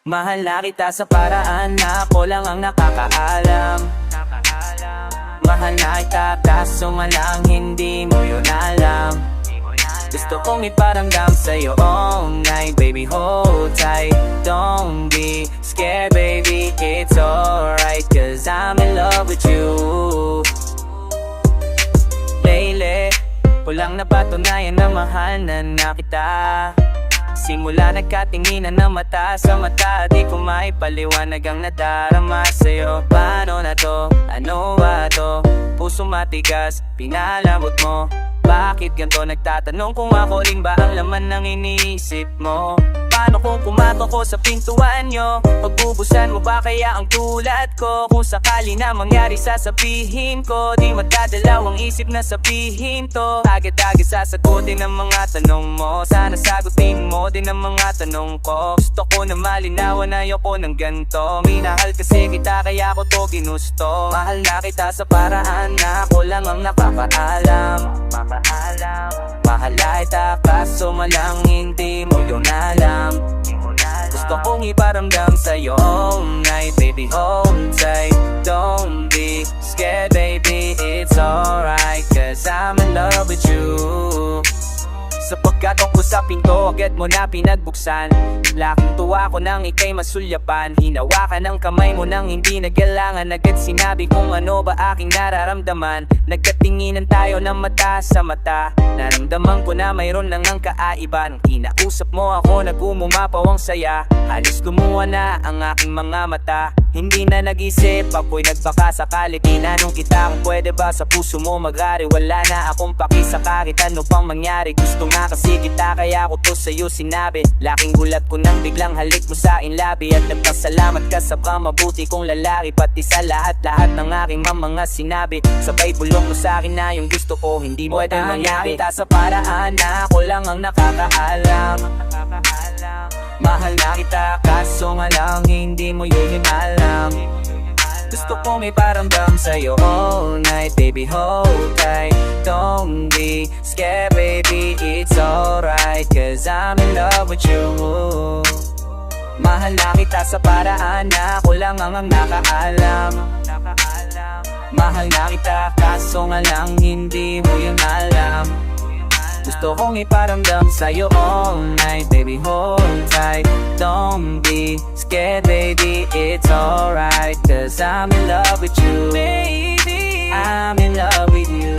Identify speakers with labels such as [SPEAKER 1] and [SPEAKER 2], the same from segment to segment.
[SPEAKER 1] Mahal na kita sa paraan na ako lang ang nakakaalam. Mahal na kita kaso nga lang hindi mo yun alam. Gusto kong iparamdam sa'yo all night. Baby, hold tight, don't be scared, baby, it's alright, cause I'm in love with you. Lately, kulang na patunayan na mahal na kita. Simula nagkatinginan ng mata sa mata, di ko maipaliwanag ang nadarama sa'yo. Paano na to? Ano ba to? Puso matigas, pinalabot mo. Bakit ganito? Nagtatanong kung ako rin ba ang laman ng iniisip mo. Paano kung kumato ko sa pintuan nyo? Pagbubusan mo ba kaya ang tulad ko? Kung sakali na mangyari sasabihin ko, di magdadalaw ang isip na sabihin to. Agad-agad sasagutin ang mga tanong mo. Sana sagutin mo din ang mga tanong ko. Gusto ko na malinawan, ayoko ng ganito. Minahal kasi kita kaya ko to ginusto. Mahal na kita sa paraan na ako lang ang napapaalam. Mahal na kita kaso malang hindi mo yun alam. Gusto kong iparamdam sa'yo all night. Baby, hold tight, don't be scared, baby, it's alright, cause I'm in love with you. Sa pagkatok ko sa pinto, agad mo na pinagbuksan. Laking tuwa ko nang ika'y masulyapan. Hinawakan ng kamay mo nang hindi nagkailangan. Agad sinabi kung ano ba aking nararamdaman. Nagkatinginan tayo ng mata sa mata. Naramdaman ko na mayroon lang ang kaaiba. Nang kinausap mo ako, nag-umumapaw ang saya. Halos lumuha na ang aking mga mata. Hindi na nag-isip, ako'y nagbaka sakali. Tinanong kita kung pwede ba sa puso mo mag-ari. Wala na akong pakisa kahit ano pang mangyari. Gusto nga kasi kita kaya ko to sa'yo sinabi. Laking gulat ko nang biglang halik mo sa aking labi. At nagpasalamat ka sa mabuti kong lalaki. Pati sa lahat-lahat ng aking mga sinabi. Sabay bulong mo sa akin na yung gusto ko hindi mo pwede mangyari. Kita sa paraan na ako lang ang nakakaalam. Mahal na kita kaso nga lang hindi mo yun alam. Gusto ko may paramdam sa'yo all night. Baby, hold tight, don't be scared, baby, it's alright, cause I'm in love with you. Mahal na kita sa paraan na ako lang ang nakaalam. Mahal na kita kaso nga lang hindi mo yun alam. Gusto kong iparamdam sa'yo all night. Baby, hold tight, don't be scared, baby, it's alright, cause I'm in love with you. Baby, I'm in love with you.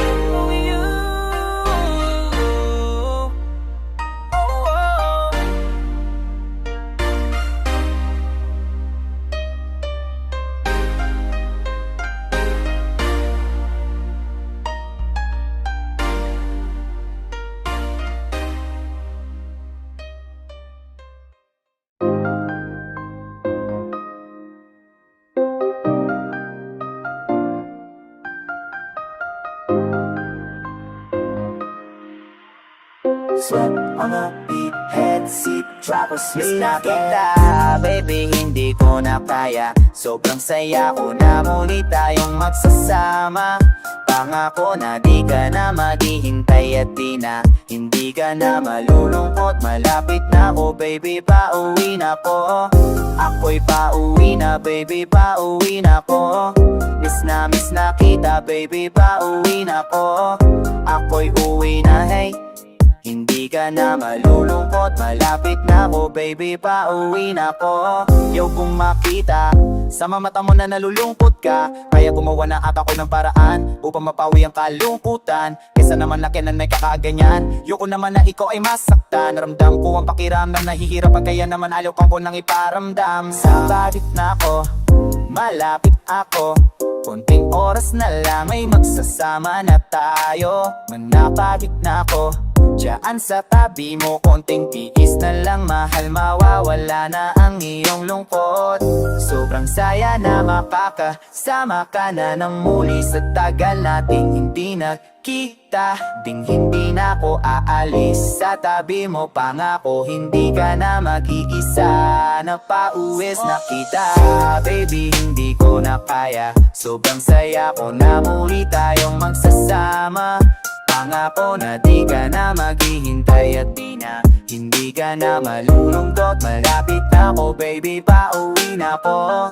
[SPEAKER 2] Sweat on the beat, head seat, drop a
[SPEAKER 1] Miss
[SPEAKER 2] sleep.
[SPEAKER 1] na kita, baby, hindi ko na kaya. Sobrang saya ko na muli tayong magsasama. Pangako na di ka na maghihintay at hindi ka na malulungkot. Malapit na ako, baby, pauwi na ko. Ako'y pauwi na, baby, pauwi na ko. Miss na kita, baby, pauwi na ko. Ako'y uwi na, hey. Hindi ka na malulungkot, malapit na ako, baby, pauwi na ko. Yo, kung makita sa mga mata mo na nalulungkot ka, kaya gumawa na ata ko ng paraan upang mapawi ang kalungkutan. Kesa naman laki na may kakaganyan, yoko naman na ikaw ay masaktan. Naramdam ko ang pakiramdam, nahihirapan kaya naman ayaw kang ko nang iparamdam. Sa bakit na ako, malapit ako, konting oras na lang ay magsasama na tayo. Manapagit na ako, diyan sa tabi mo, konting tiis na lang mahal, mawawala na ang iyong lungkot. Sobrang saya na makakasama ka na ng muli sa tagal nating hindi nagkita. Ding hindi na ako aalis sa tabi mo, pangako hindi ka na mag-iisa. Napauwis na kita, baby, hindi ko na kaya. Sobrang saya ko na muli tayong magsasama. Pangako na di ka na maghihintay at Hindi ka na malulungkot, malapit na ako baby, pauwi na ko.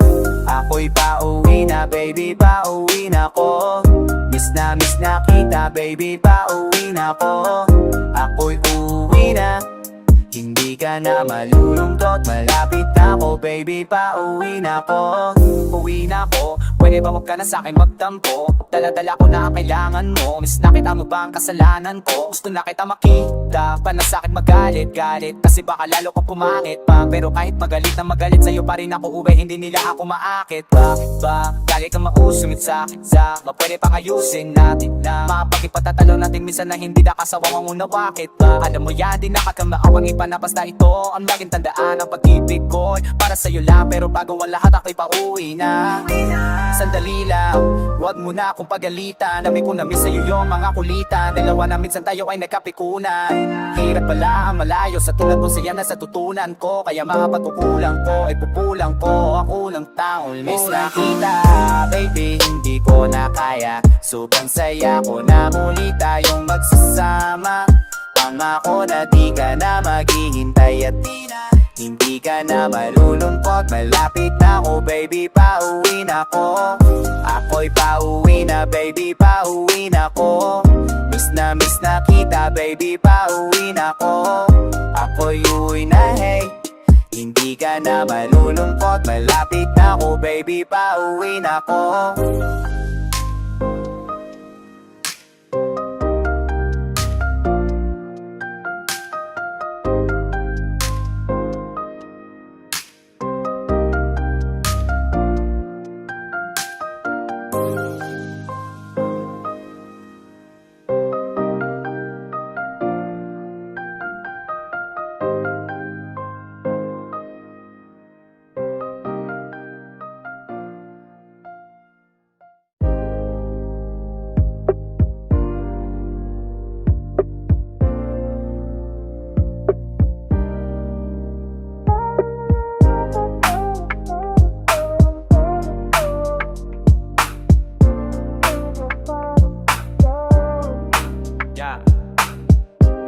[SPEAKER 1] Ako'y pauwi na baby, pauwi na ko. Miss na kita baby, pauwi na ko. Ako'y uwi na. Hindi ka na malulungkot, malapit na ako baby, pauwi na ko. Uwi na ko, pwede ba wag ka na sa'kin magtampo? Dala-dala ko na ang kailangan mo. Miss na kita, mo ba ang kasalanan ko? Gusto na kita makita, pa na sa'kin magalit-galit, kasi baka lalo ko pumangit pa. Pero kahit magalit na magalit, sa'yo pa rin ako uwi, hindi nila ako maakit. Bakit ba? Lagi kang mausungit sa'kin, Zach. Pwede pang ayusin natin na mapag-ipatatalo natin minsan na hindi nakasawang ang una. Bakit ba? Alam mo yan, di nakakamaawang ipa na basta ito ang laging tandaan ng pag-ibig ko para sa'yo lang, pero bago ang lahat ako'y pauwi na. Sandali lang, huwag mo na akong pagalitan. Dami ko na miss sa'yo yung mga kulitan. Dalawa na minsan tayo ay nagkapikunan. Hirap pala ang malayo, sa tulad mo siya na sa tutunan ko. Kaya mga pagkukulang ko ay pupulang ko. Ako ng taong miss na kita baby, hindi ko na kaya. Sobrang saya ko na muli tayong magsasama. Ako na di ka na maghihintay at hindi ka na malulungkot, malapit na ako baby, pauwi na ko. Ako'y pauwi na baby, pauwi na ko. Miss na kita baby, pauwi na ko. Ako'y uwi na hey. Hindi ka na malulungkot, malapit na ako baby, pauwi na ko.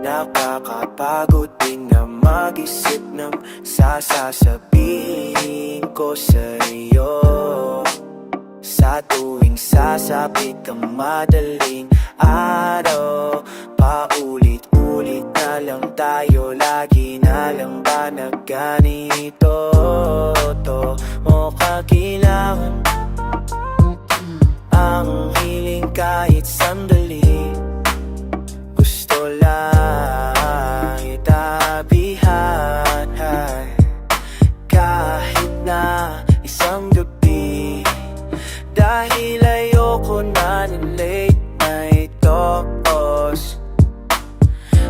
[SPEAKER 2] Nakakapagod din na mag-isip ng sasasabihin ko sa'yo. Sa tuwing sasabit ang madaling araw, paulit-ulit na lang tayo, lagi na lang ba na ganito? To mo kakilangan ang hiling kahit sandali. Gusto lang itabihan kahit na isang gabi, dahil ayoko na ng late night talks.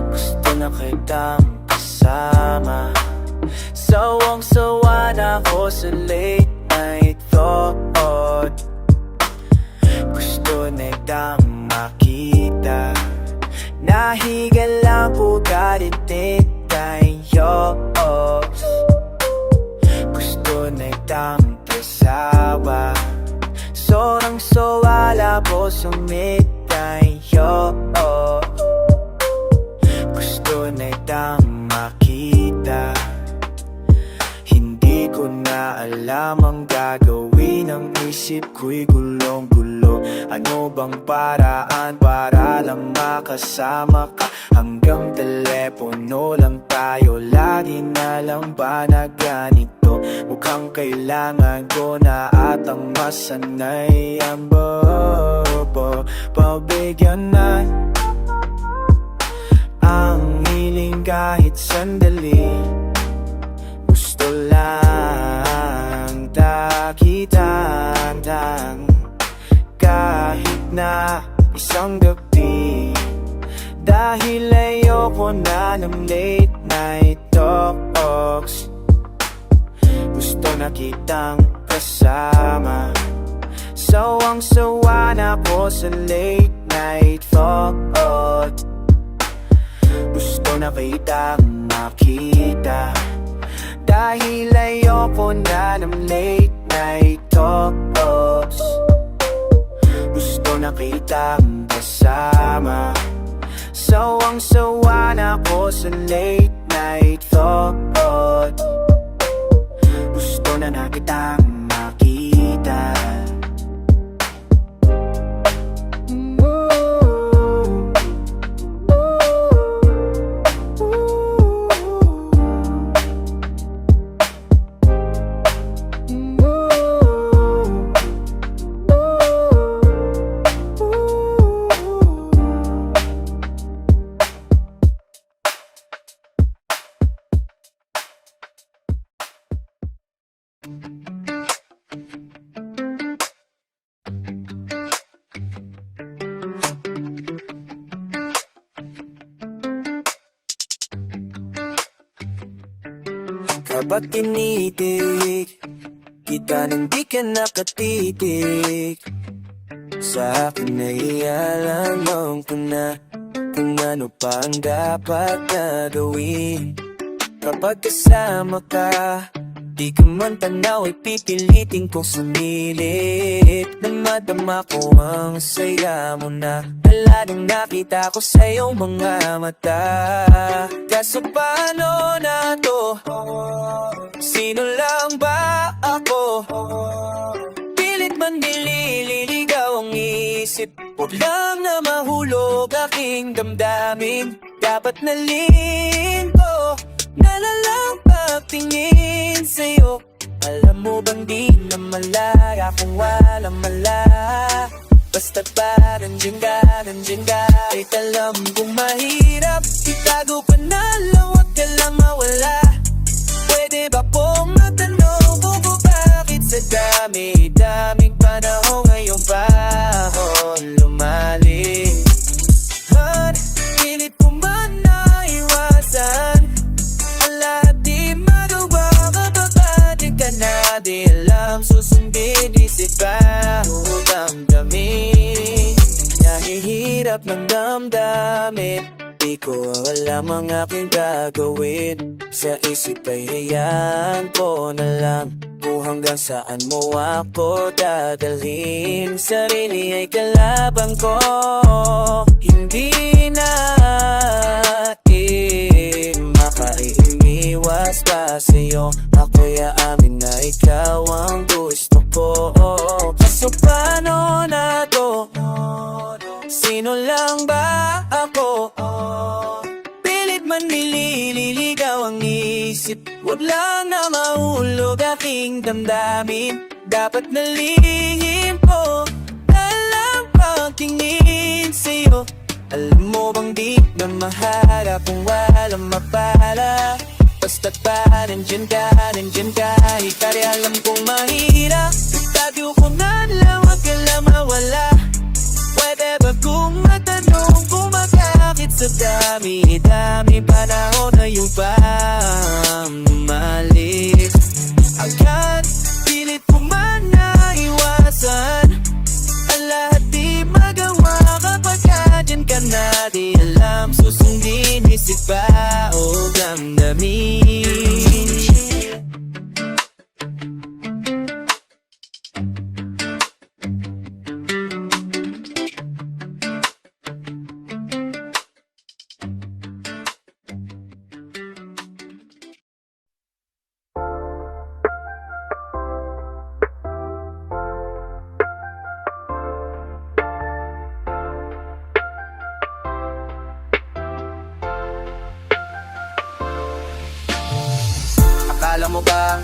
[SPEAKER 2] Gusto na kitang kasama, sawang-sawa na ako sa late night thought. Gusto na kitang makita, nahiga lang po karitit tayo. Gusto na kitang kasawa, sorang-sawa lang po sumit tayo. Gusto na kitang makita, hindi ko na alam ang gagawin. Ang isip ko'y gulong-gulo. Ano bang paraan para lang makasama ka? Hanggang telepono lang tayo, lagi na lang ba na ganito? Mukhang kailangan ko na atang masanay ang bobo. Pabigyan na ang hiling kahit sandali. Gusto lang takitan kahit na isang gabi, dahil ayoko na ng late night talks. Gusto na kitang kasama, sawang-sawa na ko sa late night thought. Gusto na kitang makita, dahil ayoko na ng late night talks. Gusto na kitang kasama, sawang-sawa na ko sa late night thought. Gusto na kitang makita. Kapag tinitig kita nang di ka nakatitig sa akin ay alam ko na kung ano pa ang dapat na gawin. Kapag kasama ka, di ka man tanaw ay pipilitin kong sumilit. Nang madama ko ang saya mo na taladang nakita ko sa iyong mga mata. Kaso paano na to? Sino lang ba ako? Pilit man nililigaw ang isip, huwag lang na mahulog aking damdamin. Dapat nalin ko nalalang pagtingin sa'yo. Alam mo bang di na malaya kung walang mala? Basta't ba nandiyan ka, kahit alam kong mahirap itago pa na lang, huwag ka lang mawala. Pwede ba pong matanong kung bakit sa dami-daming panahon ngayon pa ako lumali? Pilit ko man na iwasan ang lahat, di magawa kapag di ka na di alam. Susundin isip ba o damdamin? Nahihirap ng damdamin, di ko alam ang aking gagawin. Sa isip ay hayaan ko na lang kung hanggang saan mo ako dadalhin. Sarili ay kalabang ko, hindi natin makaiiwas pa sa'yo. Ako'y aamin na ikaw ang gusto ko. Kaso paano na to? Sino lang ba ako? Pilit man nililigaw ang isip, huwag lang na mahulog aking damdamin. Dapat nalihim ko nalang pagtingin sa'yo. Alam mo bang di na maharap kung walang mapala? Basta't ba nandiyan ka, ikari alam kong mahirap itago ko na lang, huwag ka lang mawala. Pwede ba kung matanong kung bakit sa dami-dami panahon na yung bumalik? Agad pilit ko man na iwasan ang lahat, di magawa kapag dyan ka na di alam. Susundin isip ba o damdamin?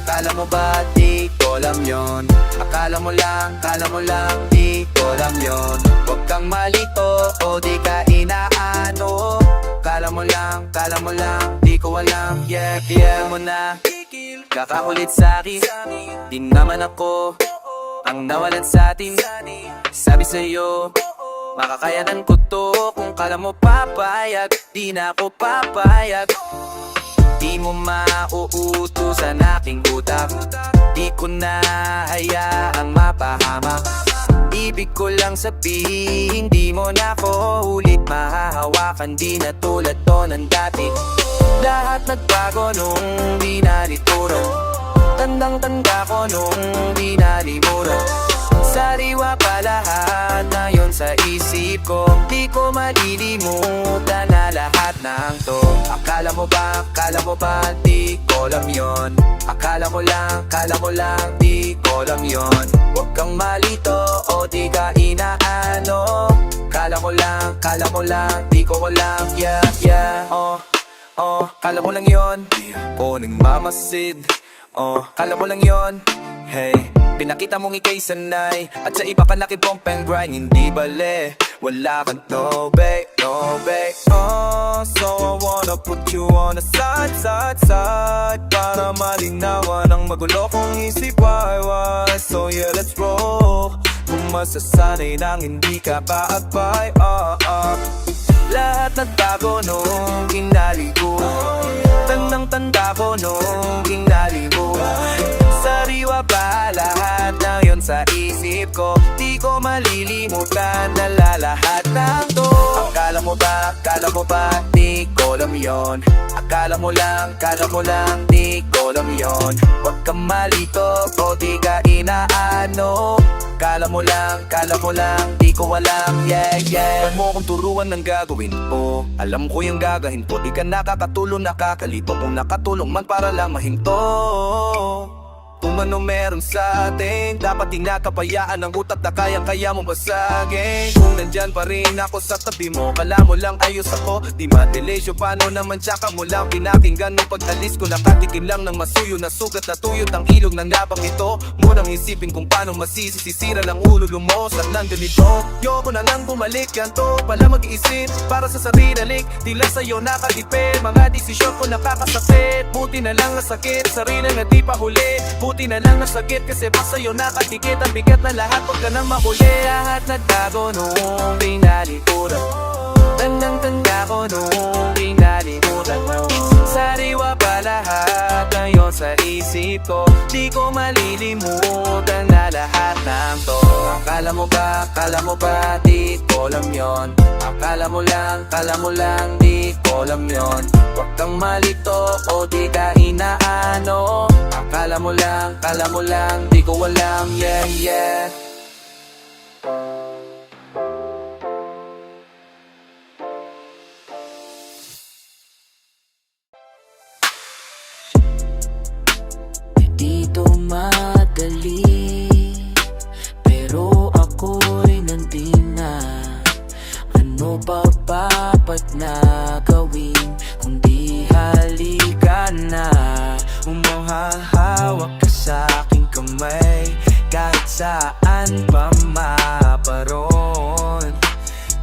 [SPEAKER 2] Akala mo ba, di ko alam yon. Akala mo lang, di ko alam yon. Huwag kang malito o di ka inaano. Akala mo lang, di ko alam. Yeah, mo na kakakulit sa'kin, di naman ako ang nawalan sa'tin. Sabi sa'yo, makakayanan ko to. Kung kala mo papayag, di na ako papayag. Di mo mauutusan aking utak, di ko na hayaang mapahamak. Ibig ko lang sabihin, di mo na ko ulit mahahawakan. Di na tulad to ng dati, lahat nagbago nung di nalituro. Tandang-tanda ko nung di nalimuro.
[SPEAKER 1] Sariwa pa lahat na yon sa isip ko. Di ko malilimutan na lahat ng to. Akala mo ba, di ko alam yon. Akala mo lang, di ko alam yon. Huwag kang malito o di ka inaano. Kala mo lang, di ko alam, yeah. Kala mo lang yon. O nagmamasid. Kala mo lang yon. Hey, pinakita mong ika'y sanay at sa iba ka nakibomb and grind. Hindi bale, wala kang no babe. So I wanna put you on the side para malinawan ang magulo kong isip, why. So yeah, let's roll. Kung masasanay nang hindi ka paagpay, lahat nagbago nung kinali ko. Tandang-tanda ko nung kinali mo. Sariwa pa lahat na yon sa isip ko. Di ko malilimutan na lalahat ng to. Akala mo ba, di ko alam yon. Akala mo lang, di ko alam yon. Huwag kang malito o di ka inaano. Kala mo lang, di ko alam, yeah. Huwag mo kong turuan ng gagawin ko. Alam ko yung gagahin ko. Di ka nakakatulong, nakakalito. Kung nakatulong man para lang mahinto. Kung ano meron sa atin, dapat di nakapayaan ang utak na kayang-kaya mo basagin. Kung nandyan pa rin ako sa tabi mo, kala mo lang ayos ako, di madilisyo. Paano naman tsaka mo lang pinakinggan nung pag-alis ko? Nakatikim lang ng masuyo na sugat na tuyot ang ilog ng labang ito. Munang isipin kung paano masisisira lang ulo lumosat ng ganito. Yoko na lang bumalik, yan to pala mag-iisip para sa sarili. Tila sa'yo nakadipid, mga desisyon ko nakakasakit. Buti na lang nasakit, sarili na di pa huli. Buti na lang nasagit kasi pa sa'yo nakadikit. Ang bigat na lahat, huwag ka nang mahuli. Lahat nagbago nung pinalikuran. Tandang-tanda ko nung pinalikuran. Sariwa pa lahat na yon sa isip ko. Di ko malilimutan na lahat ng to. Akala mo ba, di ko alam yon. Akala mo lang, di ko alam yon. Huwag kang malito o di ka inaano. Akala mo lang, di ko alam, yeah. Dito madali, pero ako'y nandin na. Ano ba dapat na gawin kung di halikan na? Umahahawak ka sa aking kamay kahit saan pa maparoon.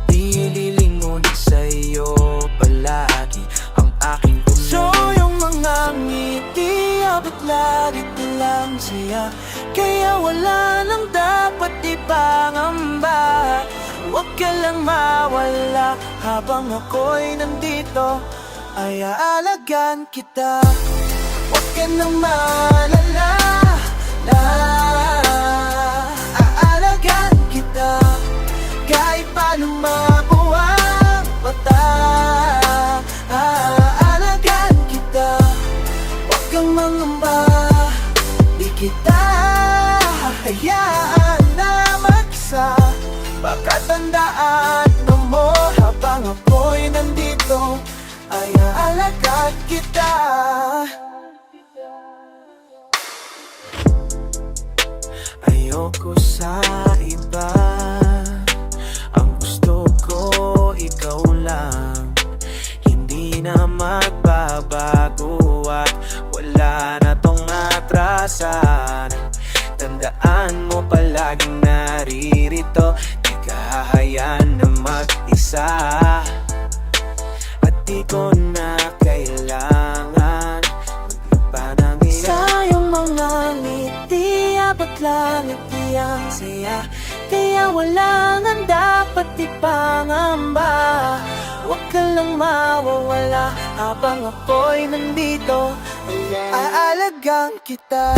[SPEAKER 1] Di lilingon sa'yo palagi ang aking tuloy. So yung mga ngiti abot lagi lang saya, kaya wala nang dapat ipangamba. Huwag ka lang mawala habang ako'y nandito, ay aalagaan kita. Huwag ka nang maalala, aalagaan kita. Kahit pa lumabuha ang mata, aalagaan kita. Huwag kang mangamba, di kita hahayaan na mag-isa. Baka tandaan mo habang ako'y nandito, ay aalagaan kita. Ayoko sa iba, ang gusto ko ikaw lang. Hindi na magbabago at wala na tong atrasan. Tandaan mo palaging naririto, di ka hahayaan na mag-isa. At di ko na kailangan magpa ng iyan. Sayang mga ngiti, abot lang ngiti ang saya, kaya wala nang dapat ipangamba. Huwag ka lang mawawala habang ako'y nandito, aalagaan kita.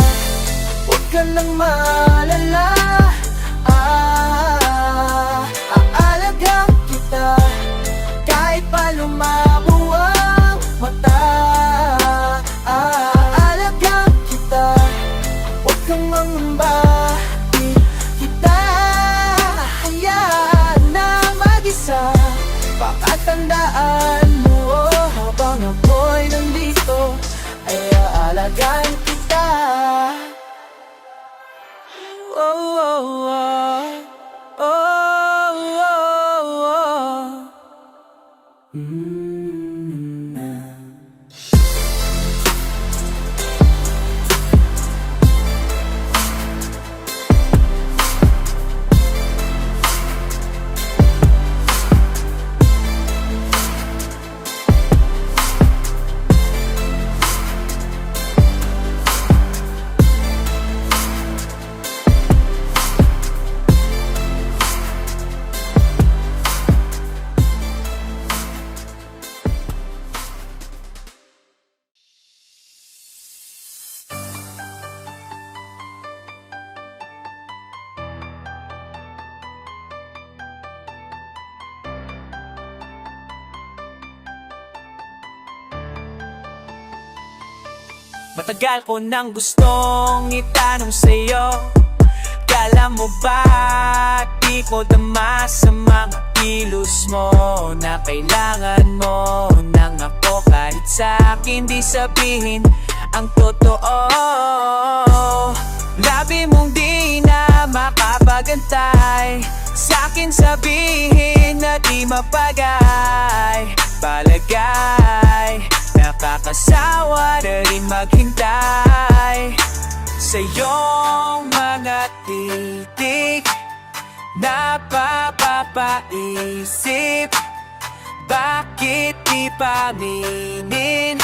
[SPEAKER 1] Huwag ka lang maalala, aalagaan kita. Kahit pa lumabo ang mata, aalagaan kita. Huwag kang mangamba, di kita
[SPEAKER 2] Papayagan kita. Oh, oh, oh. Oh, oh, oh.
[SPEAKER 1] Matagal ko nang gustong itanong sa'yo, kala mo ba di ko dama sa mga kilos mo na kailangan mo nang ako kahit sa'kin di sabihin ang totoo. Labi mong di na makapagantay, sa'kin sabihin na di mapagay. Palagay, nakakasawa na rin maghintay sa iyong mga titik. Napapaisip, bakit di paminin?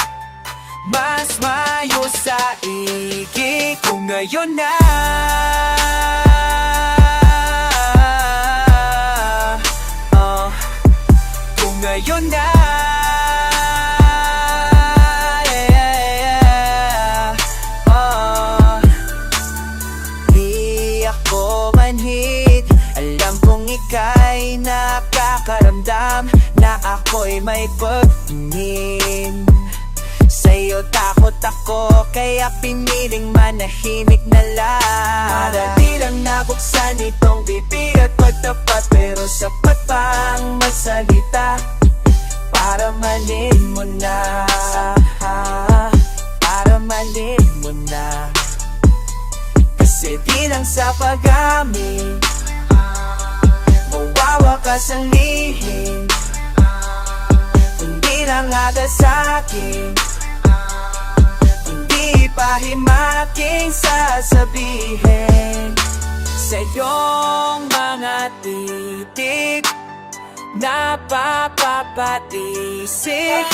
[SPEAKER 1] Mas mayo sa igig kung ngayon na. Kung ngayon na. Ika'y nakakaramdam na ako'y may pagtingin sa'yo. Takot ako kaya piniling manahimik na lang. Madali lang nabuksan itong bibig at pagtapat, pero sapat pang masalita para malin mo na. Para malin mo na. Kasi di lang sa pag-amin mawawakas ang lihim, hindi lang agad sa'kin, hindi pa himaking sasabihin sa iyong mga titik. Napapapaisip,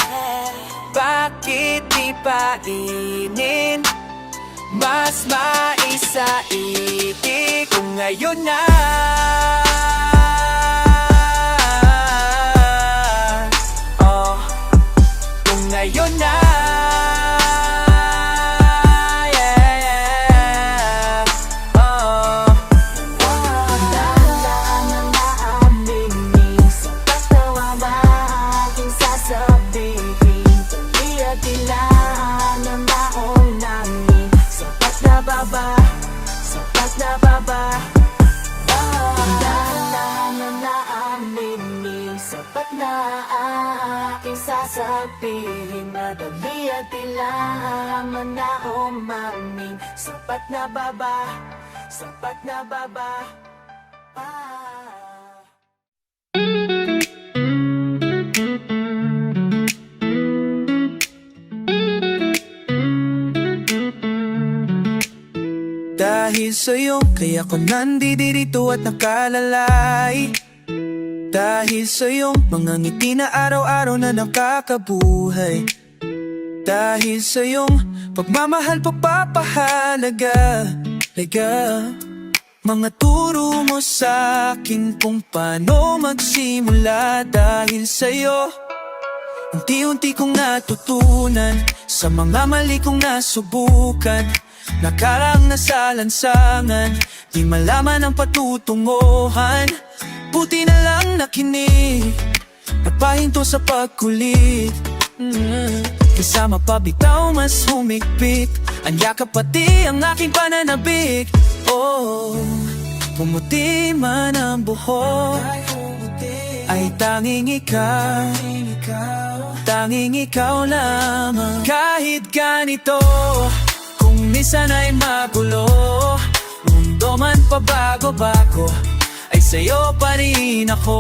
[SPEAKER 1] bakit di painin? Mas maisaibig kung ngayon na. Kung ngayon na. Sapat na baba, kailangan na aminin. Sapat na aking sasabihin, madali at kailangan na umamin. Sapat na baba, sapat na baba.
[SPEAKER 2] Dahil sa'yo, kaya ko nandito at nakalalay. Dahil sa'yo, mga ngiti na araw-araw na nakakabuhay. Dahil sa'yo, pagmamahal pagpapahalaga. Mga turo mo sa'kin kung paano magsimula. Dahil sa'yo, unti-unti kong natutunan sa mga mali kong nasubukan. Nakarang nasa lansangan, di malaman ang patutunguhan. Buti na lang nakinig, nagpahinto sa pagkulit. Kaysa mapabitaw mas humigpit, ang yakap pati ang aking pananabik. Oh, pumuti man ang buhok, ay tanging ikaw tanging ikaw lamang. Kahit ganito, kung minsan ay magulo, mundo man pabago-bago, ay sa'yo pa rin ako.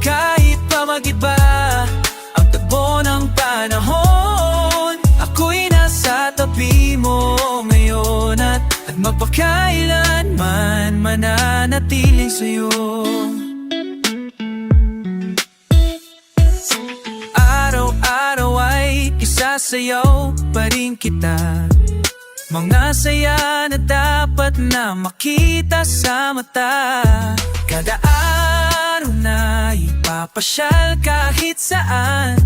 [SPEAKER 2] Kahit pa mag-iba ang tagpo ng panahon, ako'y nasa tabi mo ngayon at magpakailanman mananatiling sa'yo. Araw-araw ay isasayaw pa rin kita, mga saya na dapat na makita sa mata. Kada araw na ipapasyal kahit saan,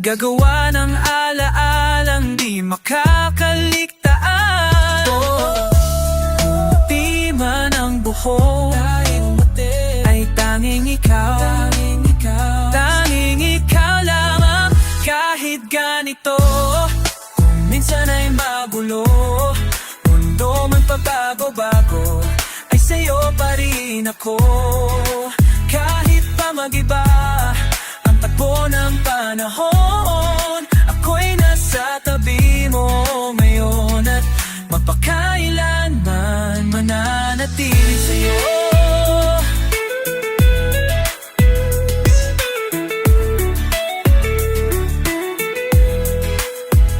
[SPEAKER 2] gagawa ng alaalang di makakaligtaan. Di man ang buhok ay tanging ikaw, tanging ikaw lamang. Kahit ganito, kung minsan ay magulo, mundo man pabago-bago, ay sa'yo pa rin ako. Kahit pa mag-iba ang tagpo ng panahon, ako'y nasa tabi mo ngayon at magpakailanman mananatili sa'yo.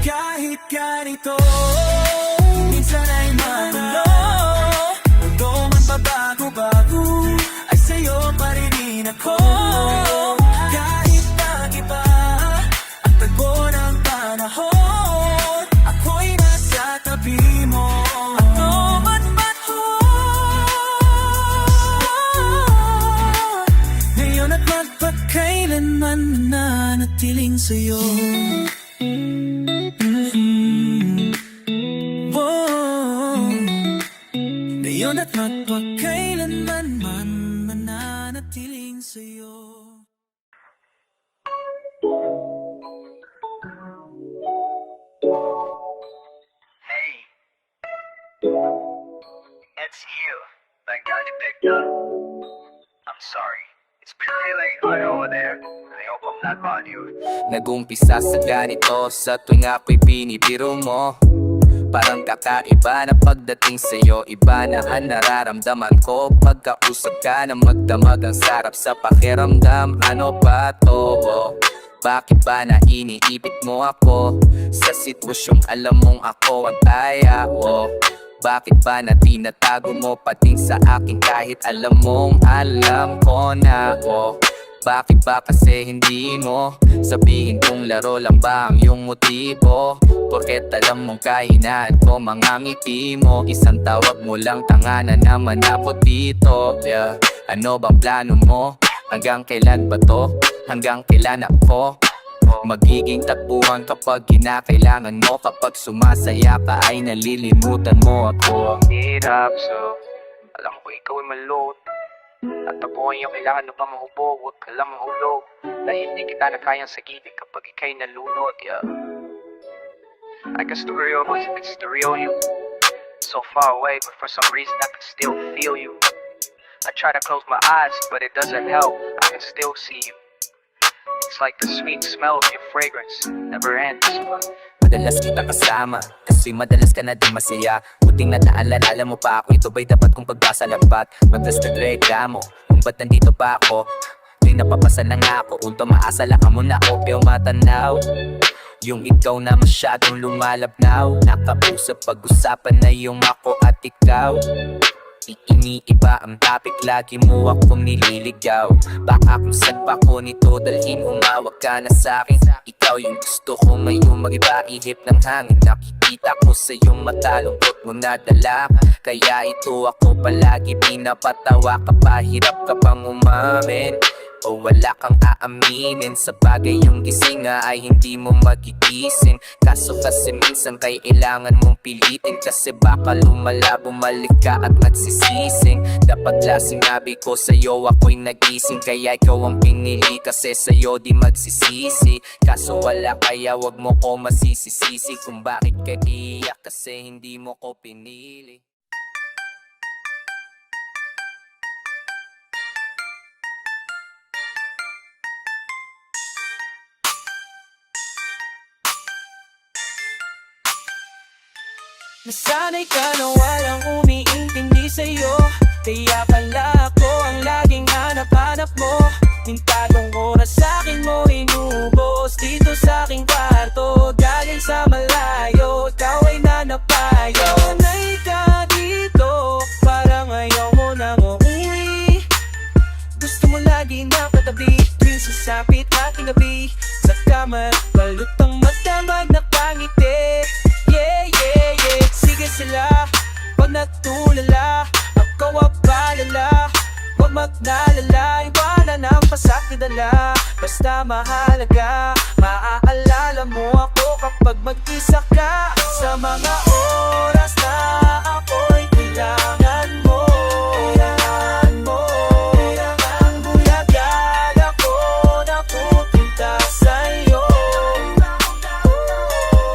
[SPEAKER 2] Kahit ganito, minsan ay magulo, mundo man pabago-bago, ay sa'yo pa rin ako. Kahit mag-iba ang tagpo ng panahon, ako'y nasa tabi mo. Ano man ngayon at magpakailanman mananatiling sa'yo. Ngayon at magpakailanman mananatiling sa'yo.
[SPEAKER 3] Hey, it's you that got you picked up. I'm sorry. It's pretty late over there. I hope I'm not bothering you.
[SPEAKER 1] Nag-umpisa sa ganito sa tuwing ako'y binibiro mo. Parang kakaiba na pagdating sa'yo, iba na ang nararamdaman ko. Pagkausap ka na magdamag, ang sarap sa pakiramdam. Ano ba to? Bakit ba na iniibig mo ako? Sa sitwasyong alam mong ako ang taya mo. Bakit ba na tinatago mo pating sa akin kahit alam mong alam ko na Bakit ba kasi hindi mo sabihin kung laro lang ba ang iyong motibo? Porket alam mong kahinaan ko mga ngiti mo, isang tawag mo lang tanga na naman ako dito. Ano bang plano mo? Hanggang kailan ba to? Hanggang kailan ako magiging takbuhan kapag kinakailangan mo? Kapag sumasaya ka ay nalilimutan mo ako.
[SPEAKER 3] Ang hirap, so alam ko ikaw ay malot. At ako ay yung kailangan na pa mahubo. Huwag ka lang mahulog, dahil hindi kita na kayang sagipin kapag ika'y nalunod. I guess the real was it's the real you. So far away, but for some reason I can still feel you. I try to close my eyes, but it doesn't help. I can still see you. It's like the sweet smell of your fragrance never ends.
[SPEAKER 1] Madalas kita kasama, kasi madalas ka na din masaya. Buting na naalala mo pa ako, ito ba'y dapat kong pagbasa labat? Madalas nagreklamo, kung ba't nandito pa ako? Tuwing napapasa na nga ako, kung tumaasa lang ka muna ako, pero matanaw yung ikaw na masyadong lumalabnaw. Nakausap, pag-usapan na yung ako at ikaw. Iniiba ang topic, lagi mo akong nililigaw. Baka kung saan pa ko nito dalhin, umawag ka na sa'kin. Ikaw yung gusto ko ngayong mag-iba, ihip ng hangin. Nakikita ko sa iyong mata, lungkot mo nadala. Kaya ito ako palagi pinapatawa, kapahirap ka pang umamin o wala kang aaminin. Sa bagay yung gising nga ay hindi mo magigising. Kaso kasi minsan kailangan mong pilitin, kasi baka lumala, bumalik ka at nagsisising. Dapat la sinabi ko sa'yo ako'y nagising, kaya ikaw ang pinili, kasi sa'yo di magsisisi. Kaso wala, kaya wag mo ko masisisisi kung bakit ka iyak, kasi hindi mo ko pinili. Nasanay ka na walang umiintindi sa'yo, kaya pala ako ang laging hanap-hanap mo. Mintagong oras sa'kin mo inubos dito sa aking kwarto. Galing sa malayo, ikaw ay nanapayo. Sanay ka dito, parang ayaw mo nang uuwi. Gusto mo lagi na katabi, tuwing sasapit ating gabi. Sa kamar, balutang magdamag na pangiti. Yeah, yeah, yeah. Sige sila, pag natulala, ako ang palala. Huwag magnalala, iwanan ang pasakidala. Basta mahalaga, maaalala mo ako kapag mag-isa ka. Sa mga oras na ako'y kailangan mo, kailangan mo. Ang bulagad ako na pupunta sa'yo.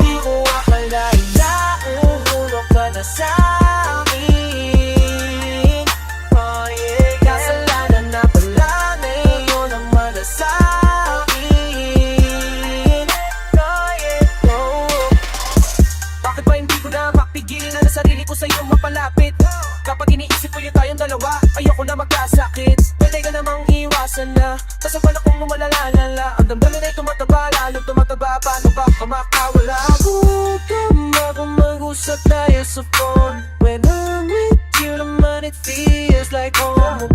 [SPEAKER 1] Di ko akalain na uhulog ka na sa'kin. Oh yeah, kasalanan na pala na iyon ang malasa'kin. Oh yeah, oh. Bakit ba hindi ko na mapigilan na sarili ko sa'yo mapalapit? Kapag iniisip ko yung tayong dalawa, ayoko na magkasakit. Pwede ka namang iwasan na, kasapan akong lumalalala. Ang damdamin ay tumataba, lalo tumataba. Paano ba ka makawala? Gutom akong mag-usap tayo sa phone. When I'm with you naman it feels like home.